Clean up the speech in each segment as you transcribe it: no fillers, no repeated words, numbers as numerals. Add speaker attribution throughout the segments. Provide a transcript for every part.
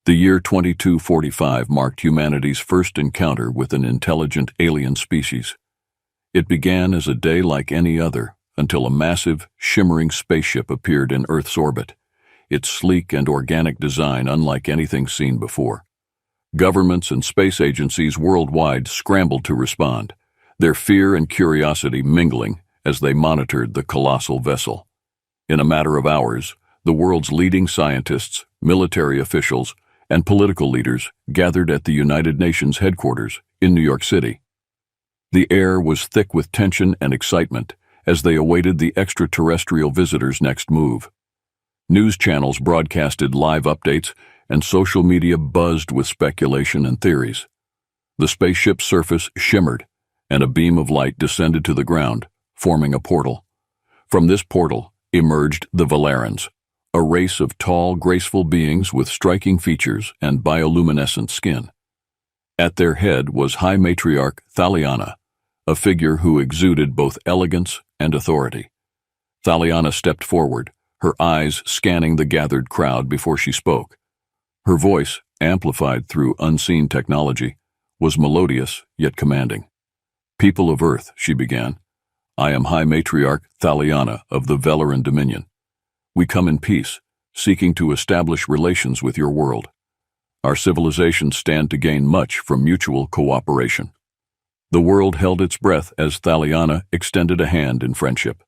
Speaker 1: The year 2245 marked humanity's first encounter with an intelligent alien species. It began as a day like any other until a massive, shimmering spaceship appeared in Earth's orbit, its sleek and organic design unlike anything seen before. Governments and space agencies worldwide scrambled to respond, their fear and curiosity mingling as they monitored the colossal vessel. In a matter of hours, the world's leading scientists, military officials, and political leaders gathered at the United Nations headquarters in New York City. The air was thick with tension and excitement as they awaited the extraterrestrial visitor's next move. News channels broadcasted live updates, and social media buzzed with speculation and theories. The spaceship's surface shimmered, and a beam of light descended to the ground, forming a portal. From this portal emerged the Valarans, a race of tall, graceful beings with striking features and bioluminescent skin. At their head was High Matriarch Thaliana, a figure who exuded both elegance and authority. Thaliana stepped forward, her eyes scanning the gathered crowd before she spoke. Her voice, amplified through unseen technology, was melodious yet commanding. "People of Earth," she began, "I am High Matriarch Thaliana of the Velaran Dominion. We come in peace, seeking to establish relations with your world. Our civilizations stand to gain much from mutual cooperation." The world held its breath as Thaliana extended a hand in friendship.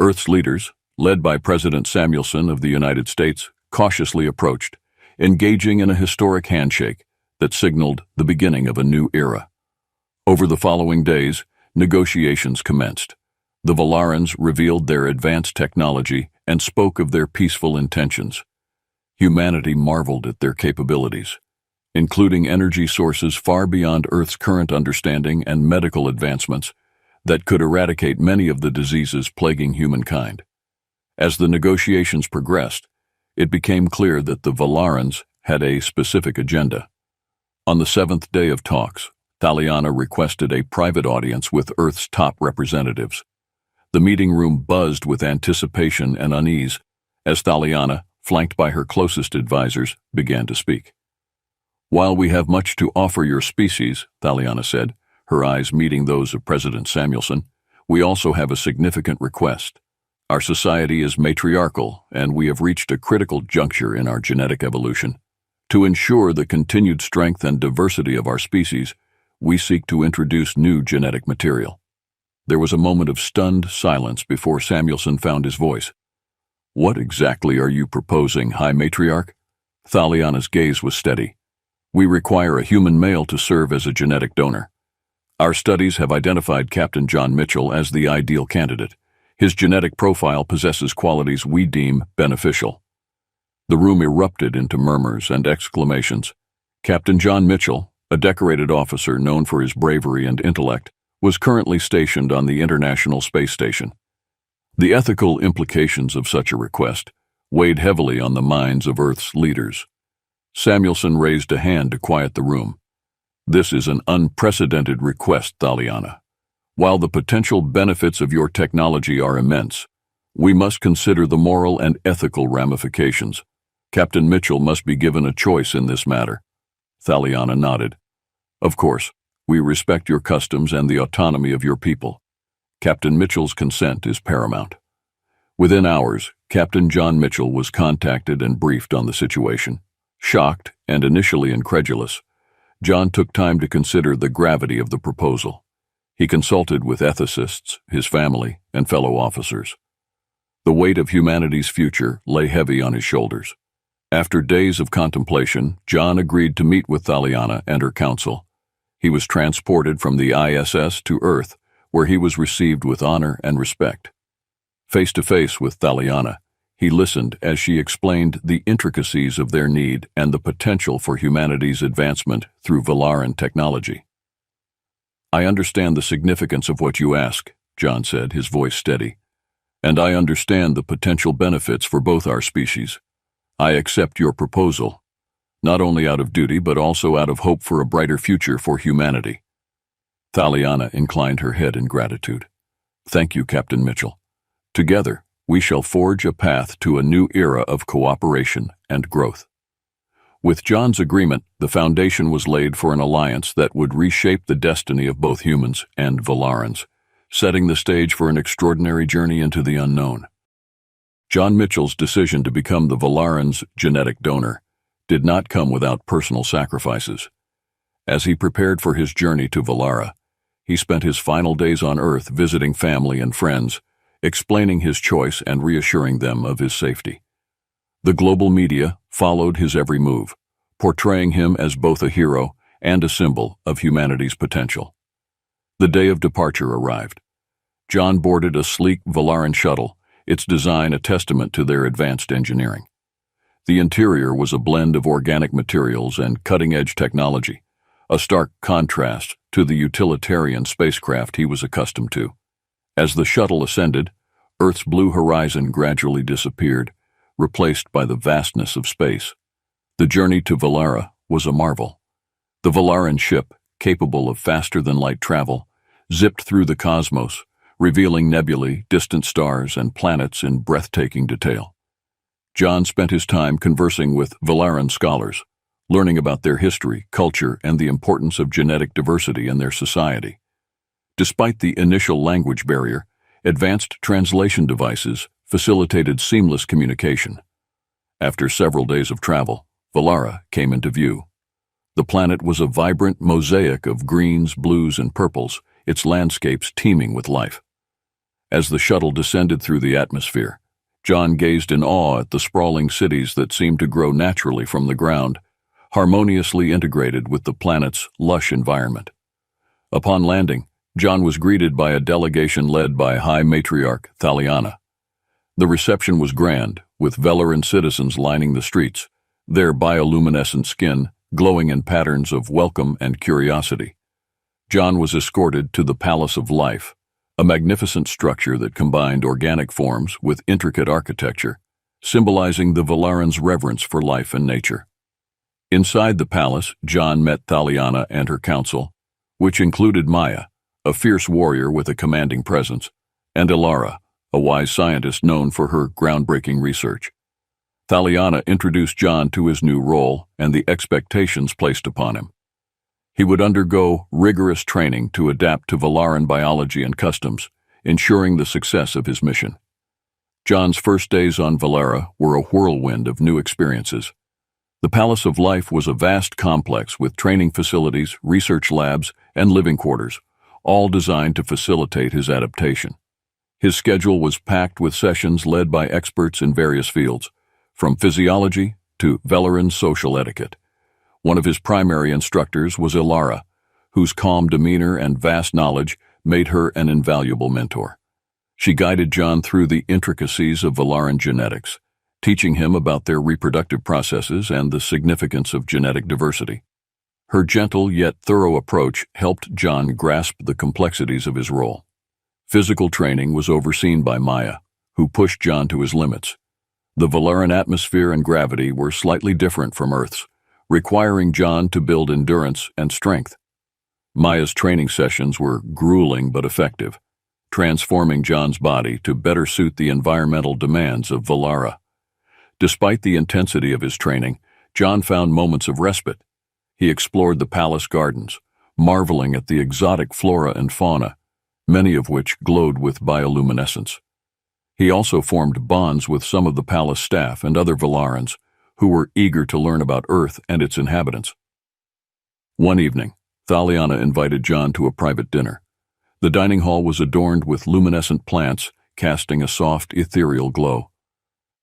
Speaker 1: Earth's leaders, led by President Samuelson of the United States, cautiously approached, engaging in a historic handshake that signaled the beginning of a new era. Over the following days, negotiations commenced. The Valarans revealed their advanced technology and spoke of their peaceful intentions. Humanity marveled at their capabilities, including energy sources far beyond Earth's current understanding and medical advancements that could eradicate many of the diseases plaguing humankind. As the negotiations progressed, it became clear that the Valarans had a specific agenda. On the seventh day of talks, Thaliana requested a private audience with Earth's top representatives. The meeting room buzzed with anticipation and unease as Thaliana, flanked by her closest advisors, began to speak. "While we have much to offer your species," Thaliana said, her eyes meeting those of President Samuelson, "we also have a significant request. Our society is matriarchal, and we have reached a critical juncture in our genetic evolution. To ensure the continued strength and diversity of our species, we seek to introduce new genetic material." There was a moment of stunned silence before Samuelson found his voice. "What exactly are you proposing, High Matriarch?" Thaliana's gaze was steady. "We require a human male to serve as a genetic donor. Our studies have identified Captain John Mitchell as the ideal candidate. His genetic profile possesses qualities we deem beneficial." The room erupted into murmurs and exclamations. Captain John Mitchell, a decorated officer known for his bravery and intellect, was currently stationed on the International Space Station. The ethical implications of such a request weighed heavily on the minds of Earth's leaders. Samuelson raised a hand to quiet the room. "This is an unprecedented request, Thaliana. While the potential benefits of your technology are immense, we must consider the moral and ethical ramifications. Captain Mitchell must be given a choice in this matter." Thaliana nodded. "Of course, we respect your customs and the autonomy of your people. Captain Mitchell's consent is paramount." Within hours, Captain John Mitchell was contacted and briefed on the situation. Shocked and initially incredulous, John took time to consider the gravity of the proposal. He consulted with ethicists, his family, and fellow officers. The weight of humanity's future lay heavy on his shoulders. After days of contemplation, John agreed to meet with Thaliana and her council. He was transported from the ISS to Earth, where he was received with honor and respect. Face to face with Thaliana, he listened as she explained the intricacies of their need and the potential for humanity's advancement through Valaran technology. "I understand the significance of what you ask," John said, his voice steady. "And I understand the potential benefits for both our species. I accept your proposal, not only out of duty but also out of hope for a brighter future for humanity." Thaliana inclined her head in gratitude. "Thank you, Captain Mitchell. Together, we shall forge a path to a new era of cooperation and growth." With John's agreement, the foundation was laid for an alliance that would reshape the destiny of both humans and Valarans, setting the stage for an extraordinary journey into the unknown. John Mitchell's decision to become the Valarans' genetic donor did not come without personal sacrifices. As he prepared for his journey to Valara, he spent his final days on Earth visiting family and friends, explaining his choice and reassuring them of his safety. The global media followed his every move, portraying him as both a hero and a symbol of humanity's potential. The day of departure arrived. John boarded a sleek Valaran shuttle, its design a testament to their advanced engineering. The interior was a blend of organic materials and cutting-edge technology, a stark contrast to the utilitarian spacecraft he was accustomed to. As the shuttle ascended, Earth's blue horizon gradually disappeared, replaced by the vastness of space. The journey to Valara was a marvel. The Valaran ship, capable of faster-than-light travel, zipped through the cosmos, revealing nebulae, distant stars, and planets in breathtaking detail. John spent his time conversing with Valaran scholars, learning about their history, culture, and the importance of genetic diversity in their society. Despite the initial language barrier, advanced translation devices facilitated seamless communication. After several days of travel, Valara came into view. The planet was a vibrant mosaic of greens, blues, and purples, its landscapes teeming with life. As the shuttle descended through the atmosphere, John gazed in awe at the sprawling cities that seemed to grow naturally from the ground, harmoniously integrated with the planet's lush environment. Upon landing, John was greeted by a delegation led by High Matriarch Thaliana. The reception was grand, with Velaran citizens lining the streets, their bioluminescent skin glowing in patterns of welcome and curiosity. John was escorted to the Palace of Life, a magnificent structure that combined organic forms with intricate architecture, symbolizing the Valarans' reverence for life and nature. Inside the palace, John met Thaliana and her council, which included Maya, a fierce warrior with a commanding presence, and Ilara, a wise scientist known for her groundbreaking research. Thaliana introduced John to his new role and the expectations placed upon him. He would undergo rigorous training to adapt to Valaran biology and customs, ensuring the success of his mission. John's first days on Valara were a whirlwind of new experiences. The Palace of Life was a vast complex with training facilities, research labs, and living quarters, all designed to facilitate his adaptation. His schedule was packed with sessions led by experts in various fields, from physiology to Velaran social etiquette. One of his primary instructors was Ilara, whose calm demeanor and vast knowledge made her an invaluable mentor. She guided John through the intricacies of Valaran genetics, teaching him about their reproductive processes and the significance of genetic diversity. Her gentle yet thorough approach helped John grasp the complexities of his role. Physical training was overseen by Maya, who pushed John to his limits. The Valaran atmosphere and gravity were slightly different from Earth's, requiring John to build endurance and strength. Maya's training sessions were grueling but effective, transforming John's body to better suit the environmental demands of Valara. Despite the intensity of his training, John found moments of respite. He explored the palace gardens, marveling at the exotic flora and fauna, many of which glowed with bioluminescence. He also formed bonds with some of the palace staff and other Valarans, who were eager to learn about Earth and its inhabitants. One evening, Thaliana invited John to a private dinner. The dining hall was adorned with luminescent plants, casting a soft, ethereal glow.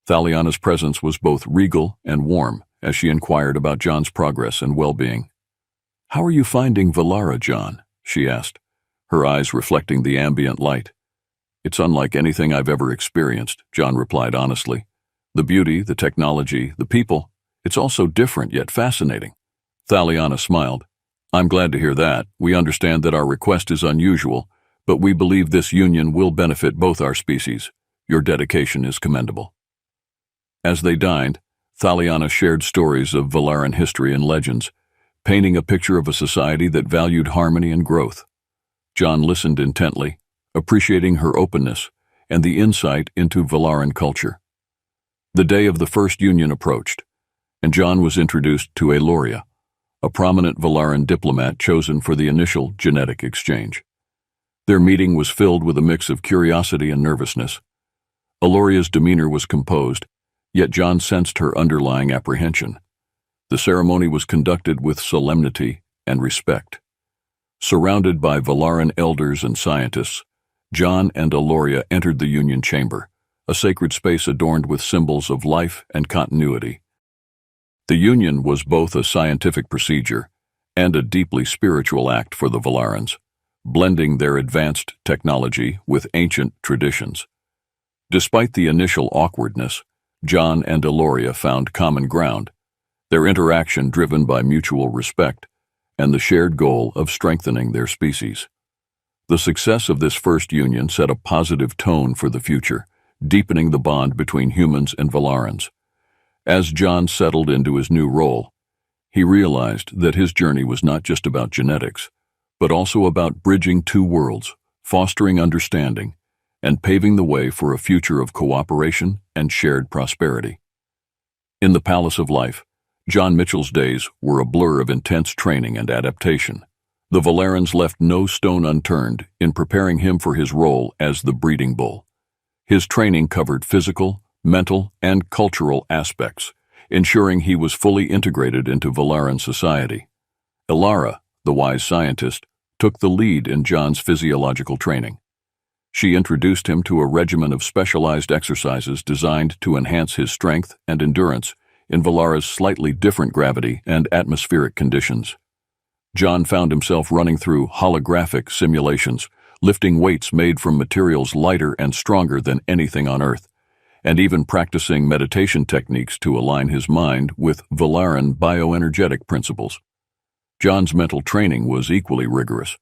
Speaker 1: Thaliana's presence was both regal and warm as she inquired about John's progress and well-being. "How are you finding Valara, John?" she asked, her eyes reflecting the ambient light. "It's unlike anything I've ever experienced," John replied honestly. "The beauty, the technology, the people, it's all so different yet fascinating." Thaliana smiled. "I'm glad to hear that. We understand that our request is unusual, but we believe this union will benefit both our species. Your dedication is commendable." As they dined, Thaliana shared stories of Valaran history and legends, painting a picture of a society that valued harmony and growth. John listened intently, appreciating her openness and the insight into Valaran culture. The day of the first union approached, and John was introduced to Aloria, a prominent Valaran diplomat chosen for the initial genetic exchange. Their meeting was filled with a mix of curiosity and nervousness. Aloria's demeanor was composed, yet John sensed her underlying apprehension. The ceremony was conducted with solemnity and respect. Surrounded by Valaran elders and scientists, John and Aloria entered the Union Chamber, a sacred space adorned with symbols of life and continuity. The Union was both a scientific procedure and a deeply spiritual act for the Valarans, blending their advanced technology with ancient traditions. Despite the initial awkwardness, John and Aloria found common ground, their interaction driven by mutual respect and the shared goal of strengthening their species. The success of this first union set a positive tone for the future, deepening the bond between humans and Valarans. As John settled into his new role, he realized that his journey was not just about genetics, but also about bridging two worlds, fostering understanding, and paving the way for a future of cooperation and shared prosperity. In the Palace of Life, John Mitchell's days were a blur of intense training and adaptation. The Valarans left no stone unturned in preparing him for his role as the breeding bull. His training covered physical, mental, and cultural aspects, ensuring he was fully integrated into Valaran society. Ilara, the wise scientist, took the lead in John's physiological training. She introduced him to a regimen of specialized exercises designed to enhance his strength and endurance in Valara's slightly different gravity and atmospheric conditions. John found himself running through holographic simulations, lifting weights made from materials lighter and stronger than anything on Earth, and even practicing meditation techniques to align his mind with Valaran bioenergetic principles. John's mental training was equally rigorous.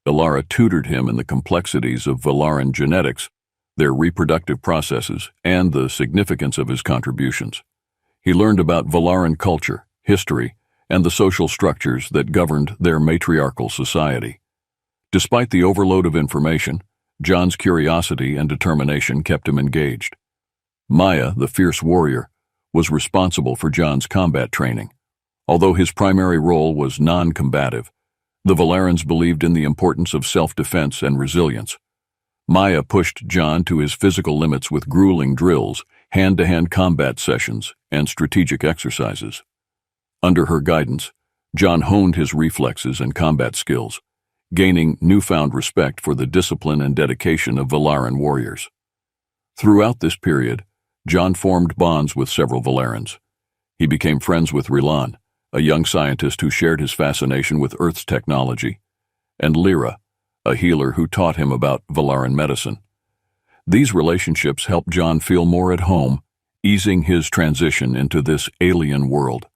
Speaker 1: Ilara tutored him in the complexities of Valaran genetics, their reproductive processes, and the significance of his contributions. He learned about Valaran culture, history, and the social structures that governed their matriarchal society. Despite the overload of information, John's curiosity and determination kept him engaged. Maya, the fierce warrior, was responsible for John's combat training. Although his primary role was non-combative, the Valarans believed in the importance of self-defense and resilience. Maya pushed John to his physical limits with grueling drills, hand-to-hand combat sessions, and strategic exercises. Under her guidance, John honed his reflexes and combat skills, gaining newfound respect for the discipline and dedication of Valaran warriors. Throughout this period, John formed bonds with several Valarans. He became friends with Rilan, a young scientist who shared his fascination with Earth's technology, and Lyra, a healer who taught him about Valaran medicine. These relationships helped John feel more at home, easing his transition into this alien world.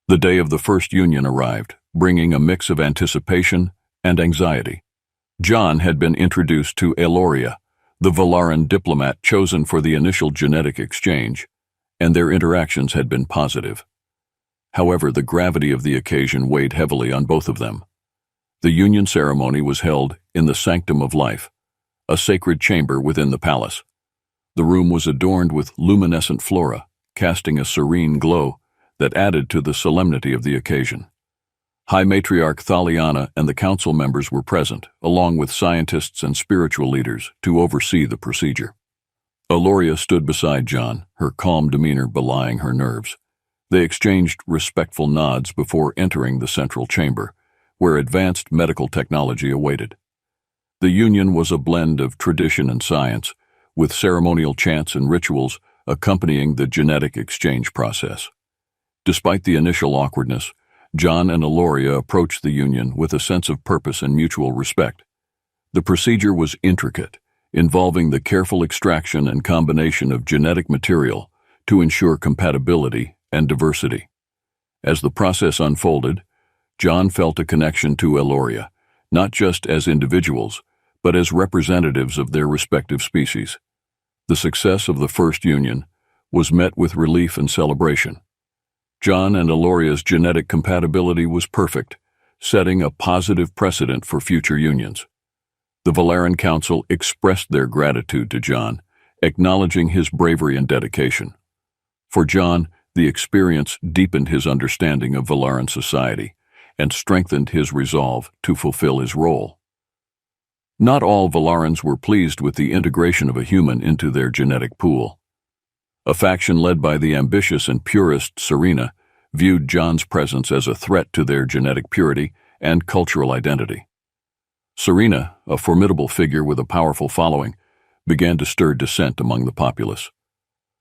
Speaker 1: The day of the first union arrived, bringing a mix of anticipation and anxiety. John had been introduced to Aloria, the Valaran diplomat chosen for the initial genetic exchange, and their interactions had been positive. However, the gravity of the occasion weighed heavily on both of them. The union ceremony was held in the Sanctum of Life, a sacred chamber within the palace. The room was adorned with luminescent flora, casting a serene glow that added to the solemnity of the occasion. High Matriarch Thaliana and the council members were present, along with scientists and spiritual leaders, to oversee the procedure. Aloria stood beside John, her calm demeanor belying her nerves. They exchanged respectful nods before entering the central chamber, where advanced medical technology awaited. The union was a blend of tradition and science, with ceremonial chants and rituals accompanying the genetic exchange process. Despite the initial awkwardness, John and Aloria approached the union with a sense of purpose and mutual respect. The procedure was intricate, involving the careful extraction and combination of genetic material to ensure compatibility and diversity. As the process unfolded, John felt a connection to Aloria, not just as individuals, but as representatives of their respective species. The success of the first union was met with relief and celebration. John and Aloria's genetic compatibility was perfect, setting a positive precedent for future unions. The Valaran Council expressed their gratitude to John, acknowledging his bravery and dedication. For John, The experience deepened his understanding of Valaran society and strengthened his resolve to fulfill his role. Not all Valarans were pleased with the integration of a human into their genetic pool. A faction led by the ambitious and purist Serena viewed John's presence as a threat to their genetic purity and cultural identity. Serena, a formidable figure with a powerful following, began to stir dissent among the populace.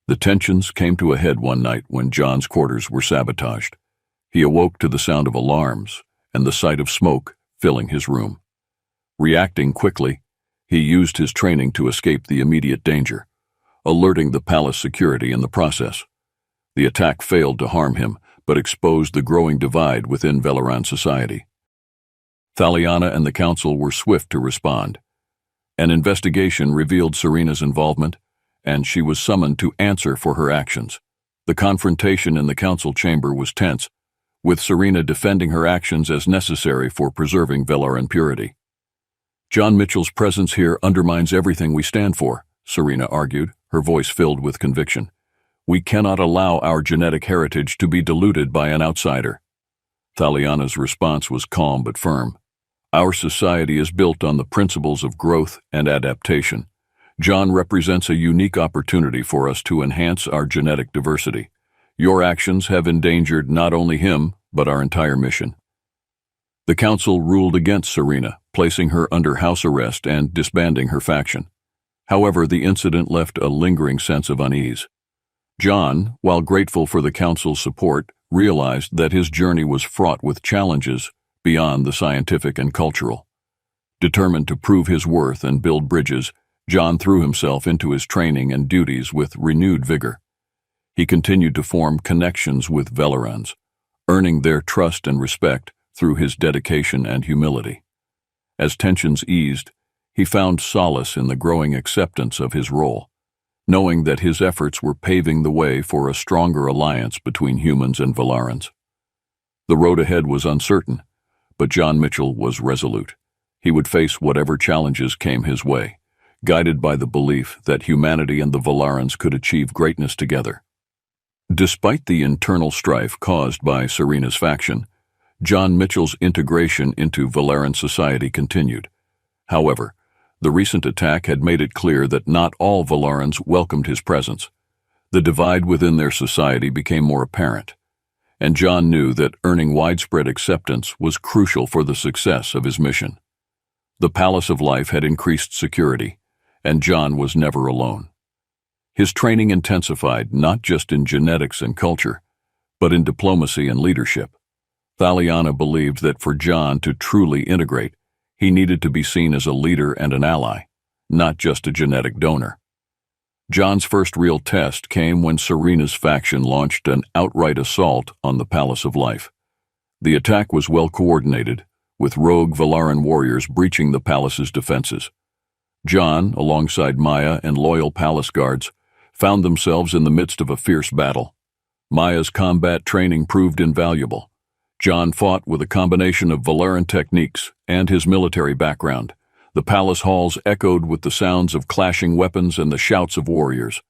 Speaker 1: The tensions came to a head one night when John's quarters were sabotaged. He awoke to the sound of alarms and the sight of smoke filling his room. Reacting quickly, he used his training to escape the immediate danger, alerting the palace security in the process. The attack failed to harm him, but exposed the growing divide within Valaran society. Thaliana and the council were swift to respond. An investigation revealed Serena's involvement, and she was summoned to answer for her actions. The confrontation in the council chamber was tense, with Serena defending her actions as necessary for preserving Valaran purity. "John Mitchell's presence here undermines everything we stand for," Serena argued, her voice filled with conviction. "We cannot allow our genetic heritage to be diluted by an outsider." Thaliana's response was calm but firm. "Our society is built on the principles of growth and adaptation. John represents a unique opportunity for us to enhance our genetic diversity. Your actions have endangered not only him, but our entire mission." The council ruled against Serena, placing her under house arrest and disbanding her faction. However, the incident left a lingering sense of unease. John, while grateful for the council's support, realized that his journey was fraught with challenges beyond the scientific and cultural. Determined to prove his worth and build bridges, John threw himself into his training and duties with renewed vigor. He continued to form connections with Valarans, earning their trust and respect through his dedication and humility. As tensions eased, he found solace in the growing acceptance of his role, knowing that his efforts were paving the way for a stronger alliance between humans and Valarans. The road ahead was uncertain, but John Mitchell was resolute. He would face whatever challenges came his way, guided by the belief that humanity and the Valarans could achieve greatness together. Despite the internal strife caused by Serena's faction, John Mitchell's integration into Valaran society continued. However, the recent attack had made it clear that not all Valarans welcomed his presence. The divide within their society became more apparent, and John knew that earning widespread acceptance was crucial for the success of his mission. The Palace of Life had increased security, and John was never alone. His training intensified not just in genetics and culture, but in diplomacy and leadership. Thaliana believed that for John to truly integrate, he needed to be seen as a leader and an ally, not just a genetic donor. John's first real test came when Serena's faction launched an outright assault on the Palace of Life. The attack was well coordinated, with rogue Valaran warriors breaching the palace's defenses. John, alongside Maya and loyal palace guards, found themselves in the midst of a fierce battle. Maya's combat training proved invaluable. John fought with a combination of Valaran techniques and his military background. The palace halls echoed with the sounds of clashing weapons and the shouts of warriors.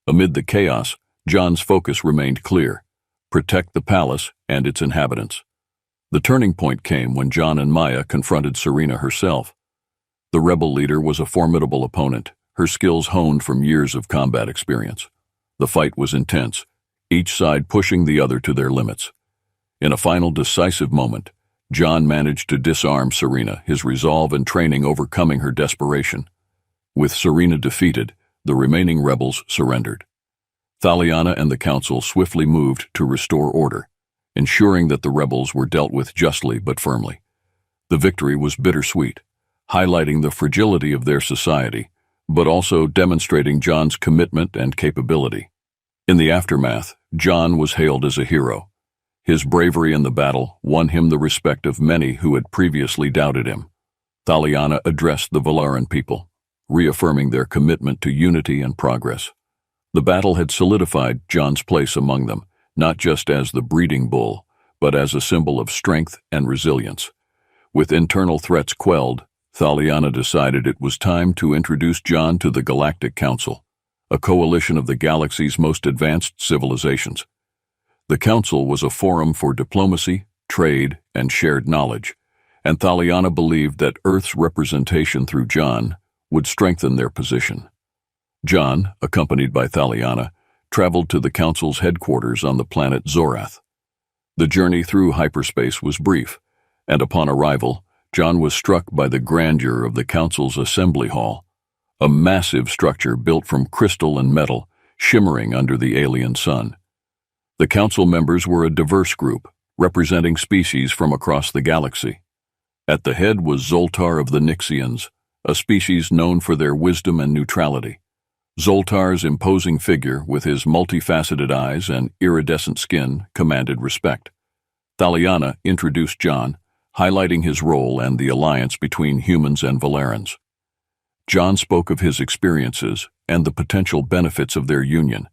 Speaker 1: Amid the chaos, John's focus remained clear: protect the palace and its inhabitants. The turning point came when John and Maya confronted Serena herself. The rebel leader was a formidable opponent, her skills honed from years of combat experience. The fight was intense, each side pushing the other to their limits. In a final decisive moment, John managed to disarm Serena, his resolve and training overcoming her desperation. With Serena defeated, the remaining rebels surrendered. Thaliana and the council swiftly moved to restore order, ensuring that the rebels were dealt with justly but firmly. The victory was bittersweet, highlighting the fragility of their society, but also demonstrating John's commitment and capability. In the aftermath, John was hailed as a hero. His bravery in the battle won him the respect of many who had previously doubted him. Thaliana addressed the Valaran people, reaffirming their commitment to unity and progress. The battle had solidified John's place among them, not just as the breeding bull, but as a symbol of strength and resilience. With internal threats quelled, Thaliana decided it was time to introduce John to the Galactic Council, a coalition of the galaxy's most advanced civilizations. The council was a forum for diplomacy, trade, and shared knowledge, and Thaliana believed that Earth's representation through John would strengthen their position. John, accompanied by Thaliana, traveled to the council's headquarters on the planet Zorath. The journey through hyperspace was brief, and upon arrival, John was struck by the grandeur of the council's assembly hall, a massive structure built from crystal and metal, shimmering under the alien sun. The council members were a diverse group, representing species from across the galaxy. At the head was Zoltar of the Nixians, a species known for their wisdom and neutrality. Zoltar's imposing figure, with his multifaceted eyes and iridescent skin, commanded respect. Thaliana introduced John, highlighting his role and the alliance between humans and Valerans. John spoke of his experiences and the potential benefits of their union,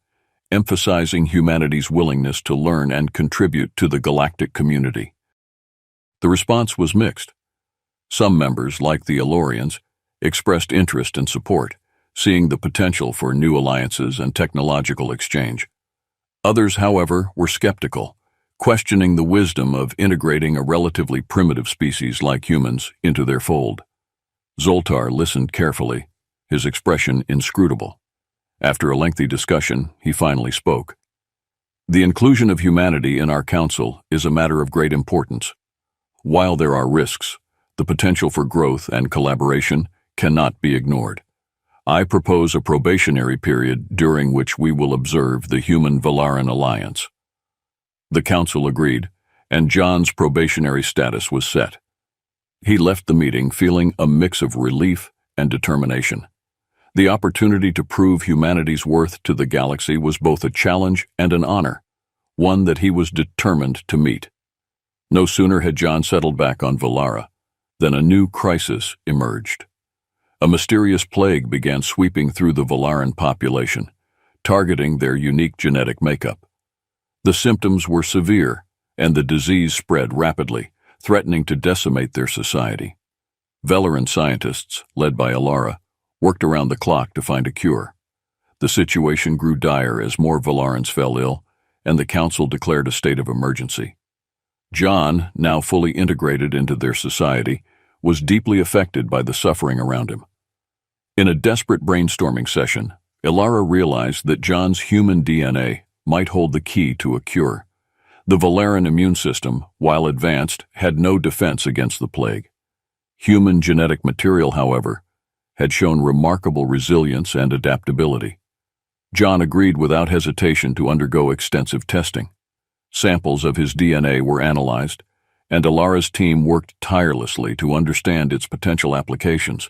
Speaker 1: emphasizing humanity's willingness to learn and contribute to the galactic community. The response was mixed. Some members, like the Elorians, expressed interest and support, seeing the potential for new alliances and technological exchange. Others, however, were skeptical, questioning the wisdom of integrating a relatively primitive species like humans into their fold. Zoltar listened carefully, his expression inscrutable. After a lengthy discussion, he finally spoke. "The inclusion of humanity in our council is a matter of great importance. While there are risks, the potential for growth and collaboration cannot be ignored. I propose a probationary period during which we will observe the Human-Valaran alliance." The council agreed, and John's probationary status was set. He left the meeting feeling a mix of relief and determination. The opportunity to prove humanity's worth to the galaxy was both a challenge and an honor, one that he was determined to meet. No sooner had John settled back on Valara than a new crisis emerged. A mysterious plague began sweeping through the Valaran population, targeting their unique genetic makeup. The symptoms were severe, and the disease spread rapidly, threatening to decimate their society. Velaran scientists, led by Alara, worked around the clock to find a cure. The situation grew dire as more Valarans fell ill, and the council declared a state of emergency. John, now fully integrated into their society, was deeply affected by the suffering around him. In a desperate brainstorming session, Alara realized that John's human DNA might hold the key to a cure. The Valaran immune system, while advanced, had no defense against the plague. Human genetic material, however, had shown remarkable resilience and adaptability. John agreed without hesitation to undergo extensive testing. Samples of his DNA were analyzed, and Alara's team worked tirelessly to understand its potential applications.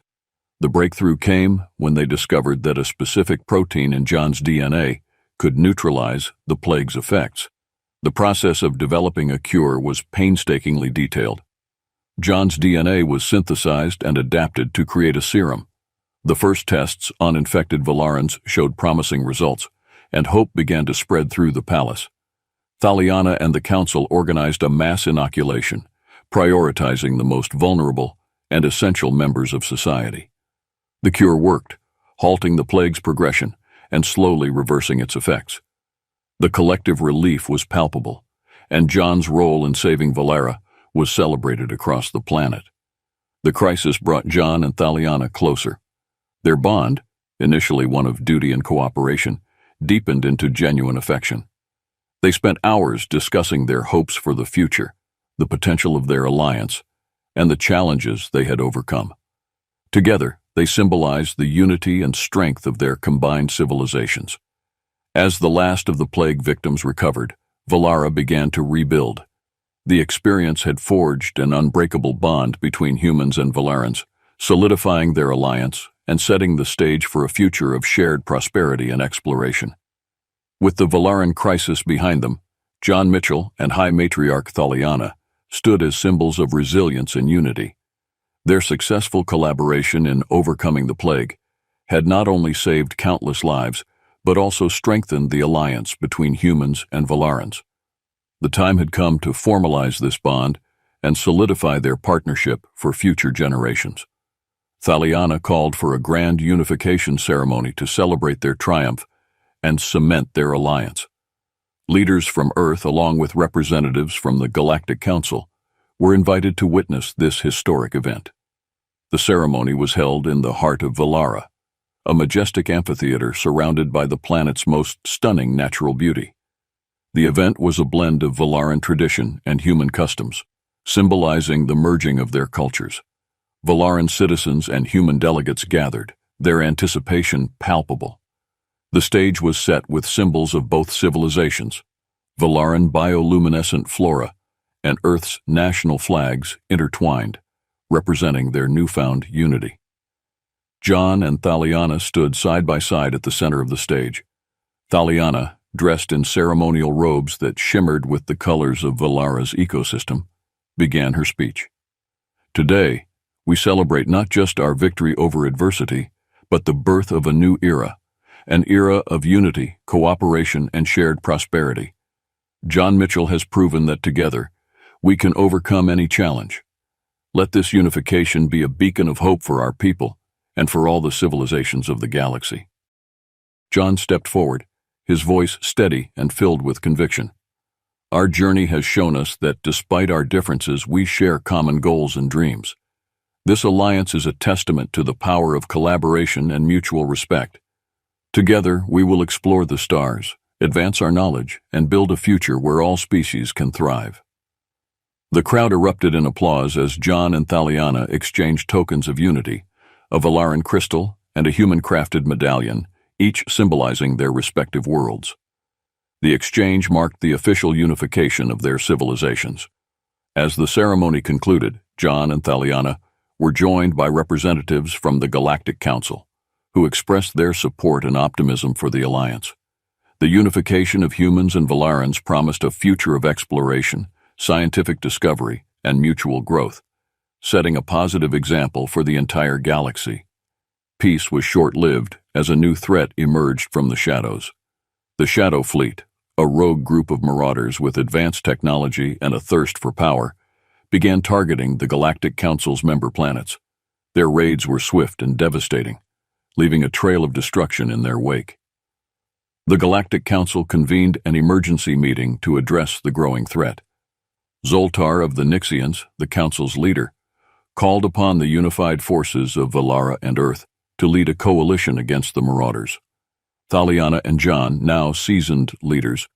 Speaker 1: The breakthrough came when they discovered that a specific protein in John's DNA could neutralize the plague's effects. The process of developing a cure was painstakingly detailed. John's DNA was synthesized and adapted to create a serum. The first tests on infected Valarans showed promising results, and hope began to spread through the palace. Thaliana and the council organized a mass inoculation, prioritizing the most vulnerable and essential members of society. The cure worked, halting the plague's progression and slowly reversing its effects. The collective relief was palpable, and John's role in saving Valara was celebrated across the planet. The crisis brought John and Thaliana closer. Their bond, initially one of duty and cooperation, deepened into genuine affection. They spent hours discussing their hopes for the future, the potential of their alliance, and the challenges they had overcome. Together, they symbolized the unity and strength of their combined civilizations. As the last of the plague victims recovered, Valara began to rebuild. The experience had forged an unbreakable bond between humans and Valarans, solidifying their alliance and setting the stage for a future of shared prosperity and exploration. With the Valaran crisis behind them, John Mitchell and High Matriarch Thaliana stood as symbols of resilience and unity. Their successful collaboration in overcoming the plague had not only saved countless lives, but also strengthened the alliance between humans and Valarans. The time had come to formalize this bond and solidify their partnership for future generations. Thaliana called for a grand unification ceremony to celebrate their triumph and cement their alliance. Leaders from Earth, along with representatives from the Galactic Council, were invited to witness this historic event. The ceremony was held in the heart of Valara, a majestic amphitheater surrounded by the planet's most stunning natural beauty. The event was a blend of Valaran tradition and human customs, symbolizing the merging of their cultures. Valaran citizens and human delegates gathered, their anticipation palpable. The stage was set with symbols of both civilizations, Valaran bioluminescent flora and Earth's national flags intertwined, representing their newfound unity. John and Thaliana stood side by side at the center of the stage. Thaliana, dressed in ceremonial robes that shimmered with the colors of Valara's ecosystem, began her speech. Today, we celebrate not just our victory over adversity, but the birth of a new era, an era of unity, cooperation, and shared prosperity. John Mitchell has proven that together, we can overcome any challenge. Let this unification be a beacon of hope for our people and for all the civilizations of the galaxy. John stepped forward, his voice steady and filled with conviction. Our journey has shown us that despite our differences, we share common goals and dreams. This alliance is a testament to the power of collaboration and mutual respect. Together, we will explore the stars, advance our knowledge, and build a future where all species can thrive. The crowd erupted in applause as John and Thaliana exchanged tokens of unity, a Valaran crystal and a human-crafted medallion, each symbolizing their respective worlds. The exchange marked the official unification of their civilizations. As the ceremony concluded, John and Thaliana were joined by representatives from the Galactic Council, who expressed their support and optimism for the alliance. The unification of humans and Valarans promised a future of exploration, scientific discovery, and mutual growth, setting a positive example for the entire galaxy. Peace was short-lived as a new threat emerged from the shadows. The Shadow Fleet, a rogue group of marauders with advanced technology and a thirst for power, began targeting the Galactic Council's member planets. Their raids were swift and devastating, leaving a trail of destruction in their wake. The Galactic Council convened an emergency meeting to address the growing threat. Zoltar of the Nixians, the Council's leader, called upon the unified forces of Valara and Earth to lead a coalition against the marauders. Thaliana and John, now seasoned leaders,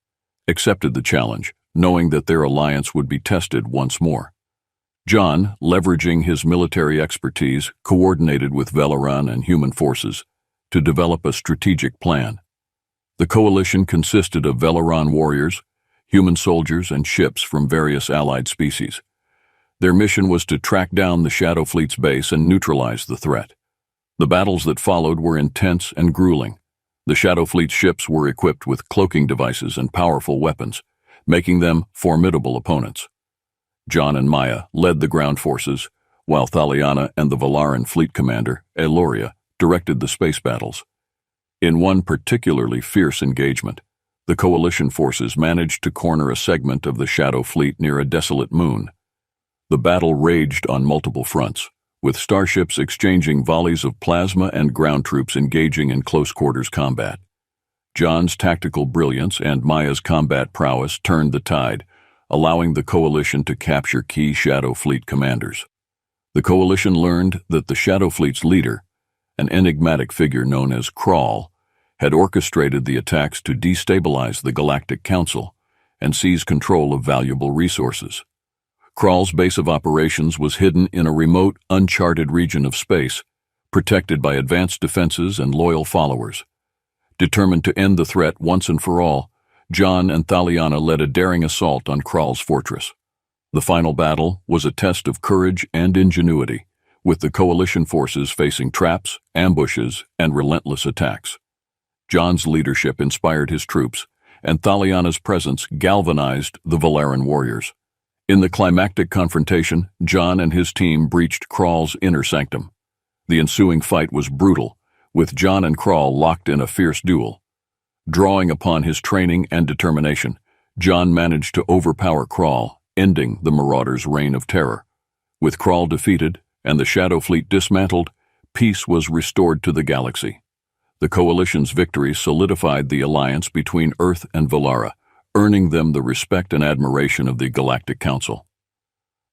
Speaker 1: accepted the challenge, knowing that their alliance would be tested once more. John, leveraging his military expertise, coordinated with Valaran and human forces to develop a strategic plan. The coalition consisted of Valaran warriors, human soldiers, and ships from various allied species. Their mission was to track down the Shadow Fleet's base and neutralize the threat. The battles that followed were intense and grueling. The Shadow Fleet's ships were equipped with cloaking devices and powerful weapons, making them formidable opponents. John and Maya led the ground forces, while Thaliana and the Valaran fleet commander, Eloria, directed the space battles. In one particularly fierce engagement, the coalition forces managed to corner a segment of the Shadow Fleet near a desolate moon. The battle raged on multiple fronts, with starships exchanging volleys of plasma and ground troops engaging in close-quarters combat. John's tactical brilliance and Maya's combat prowess turned the tide, allowing the coalition to capture key Shadow Fleet commanders. The coalition learned that the Shadow Fleet's leader, an enigmatic figure known as Crawl, had orchestrated the attacks to destabilize the Galactic Council and seize control of valuable resources. Crawl's base of operations was hidden in a remote, uncharted region of space, protected by advanced defenses and loyal followers. Determined to end the threat once and for all, John and Thaliana led a daring assault on Crawl's fortress. The final battle was a test of courage and ingenuity, with the coalition forces facing traps, ambushes, and relentless attacks. John's leadership inspired his troops, and Thaliana's presence galvanized the Valaran warriors. In the climactic confrontation, John and his team breached Crawl's inner sanctum. The ensuing fight was brutal, with John and Crawl locked in a fierce duel. Drawing upon his training and determination, John managed to overpower Crawl, ending the Marauders' reign of terror. With Crawl defeated and the Shadow Fleet dismantled, peace was restored to the galaxy. The coalition's victory solidified the alliance between Earth and Valara, earning them the respect and admiration of the Galactic Council.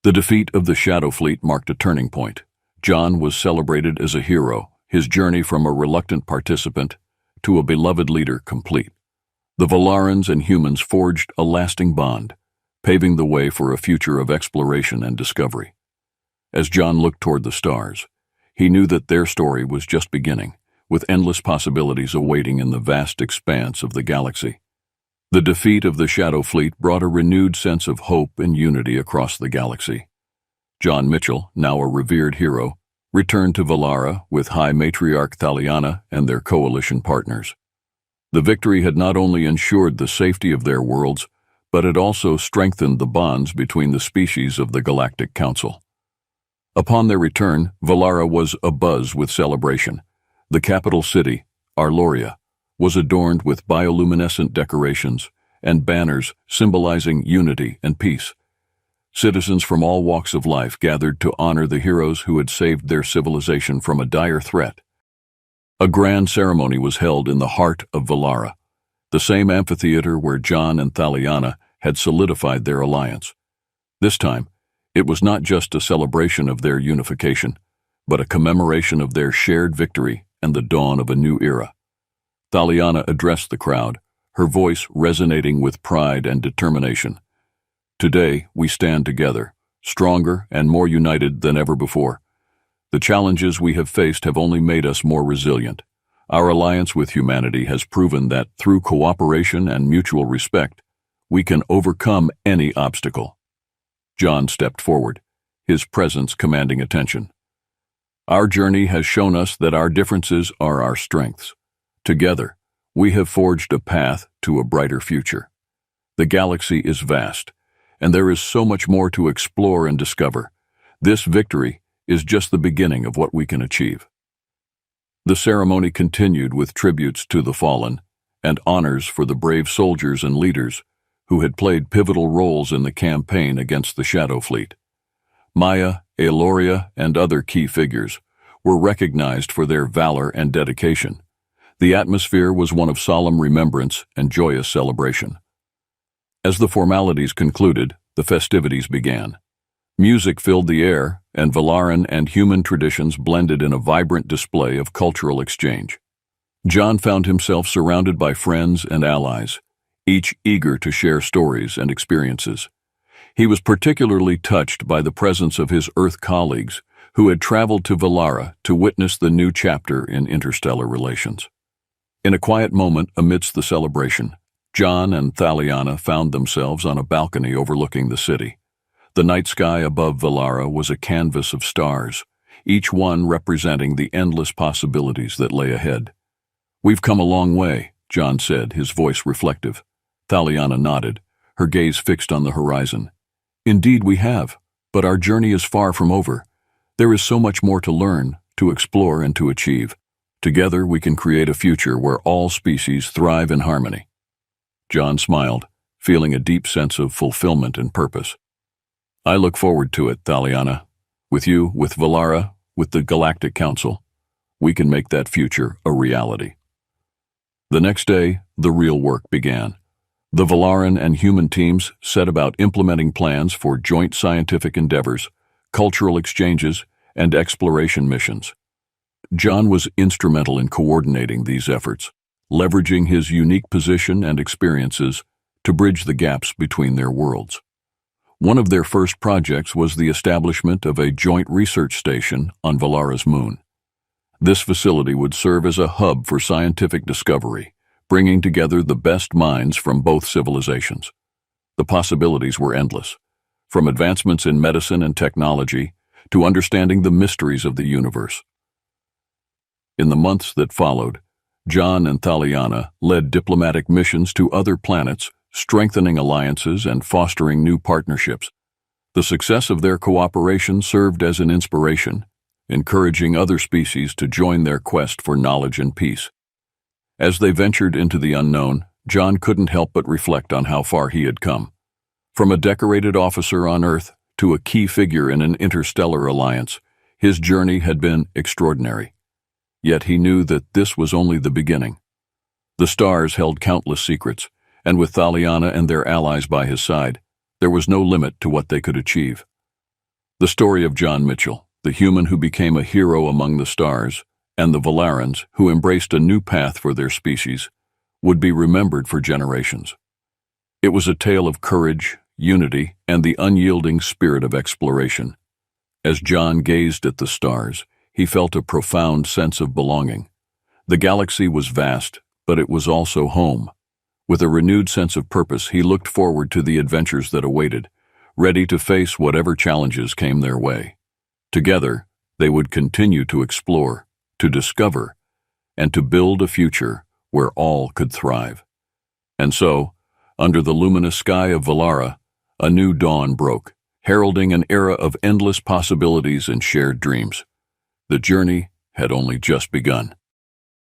Speaker 1: The defeat of the Shadow Fleet marked a turning point. John was celebrated as a hero, his journey from a reluctant participant to a beloved leader complete. The Valarans and humans forged a lasting bond, paving the way for a future of exploration and discovery. As John looked toward the stars, he knew that their story was just beginning, with endless possibilities awaiting in the vast expanse of the galaxy. The defeat of the Shadow Fleet brought a renewed sense of hope and unity across the galaxy. John Mitchell, now a revered hero, returned to Valara with High Matriarch Thaliana and their coalition partners. The victory had not only ensured the safety of their worlds, but it also strengthened the bonds between the species of the Galactic Council. Upon their return, Valara was abuzz with celebration. The capital city, Arloria, was adorned with bioluminescent decorations and banners symbolizing unity and peace. Citizens from all walks of life gathered to honor the heroes who had saved their civilization from a dire threat. A grand ceremony was held in the heart of Valara, the same amphitheater where John and Thaliana had solidified their alliance. This time, it was not just a celebration of their unification, but a commemoration of their shared victory and the dawn of a new era. Thaliana addressed the crowd, her voice resonating with pride and determination. Today, we stand together, stronger and more united than ever before. The challenges we have faced have only made us more resilient. Our alliance with humanity has proven that through cooperation and mutual respect, we can overcome any obstacle. John stepped forward, his presence commanding attention. Our journey has shown us that our differences are our strengths. Together, we have forged a path to a brighter future. The galaxy is vast, and there is so much more to explore and discover. This victory is just the beginning of what we can achieve. The ceremony continued with tributes to the fallen and honors for the brave soldiers and leaders who had played pivotal roles in the campaign against the Shadow Fleet. Maya, Aeloria, and other key figures were recognized for their valor and dedication. The atmosphere was one of solemn remembrance and joyous celebration. As the formalities concluded, the festivities began. Music filled the air, and Valaran and human traditions blended in a vibrant display of cultural exchange. John found himself surrounded by friends and allies, each eager to share stories and experiences. He was particularly touched by the presence of his Earth colleagues who had traveled to Valara to witness the new chapter in interstellar relations. In a quiet moment amidst the celebration, John and Thaliana found themselves on a balcony overlooking the city. The night sky above Valara was a canvas of stars, each one representing the endless possibilities that lay ahead. "We've come a long way," John said, his voice reflective. Thaliana nodded, her gaze fixed on the horizon. "Indeed we have, but our journey is far from over. There is so much more to learn, to explore, and to achieve. Together we can create a future where all species thrive in harmony." John smiled, feeling a deep sense of fulfillment and purpose. "I look forward to it, Thaliana. With you, with Valara, with the Galactic Council, we can make that future a reality." The next day, the real work began. The Valaran and human teams set about implementing plans for joint scientific endeavors, cultural exchanges, and exploration missions. John was instrumental in coordinating these efforts, leveraging his unique position and experiences to bridge the gaps between their worlds. One of their first projects was the establishment of a joint research station on Valara's moon. This facility would serve as a hub for scientific discovery, bringing together the best minds from both civilizations. The possibilities were endless, from advancements in medicine and technology to understanding the mysteries of the universe. In the months that followed, John and Thaliana led diplomatic missions to other planets, strengthening alliances and fostering new partnerships. The success of their cooperation served as an inspiration, encouraging other species to join their quest for knowledge and peace. As they ventured into the unknown, John couldn't help but reflect on how far he had come. From a decorated officer on Earth to a key figure in an interstellar alliance, his journey had been extraordinary. Yet he knew that this was only the beginning. The stars held countless secrets, and with Thaliana and their allies by his side, there was no limit to what they could achieve. The story of John Mitchell, the human who became a hero among the stars, and the Valarans, who embraced a new path for their species, would be remembered for generations. It was a tale of courage, unity, and the unyielding spirit of exploration. As John gazed at the stars, he felt a profound sense of belonging. The galaxy was vast, but it was also home. With a renewed sense of purpose, he looked forward to the adventures that awaited, ready to face whatever challenges came their way. Together, they would continue to explore, to discover, and to build a future where all could thrive. And so, under the luminous sky of Valara, a new dawn broke, heralding an era of endless possibilities and shared dreams. The journey had only just begun.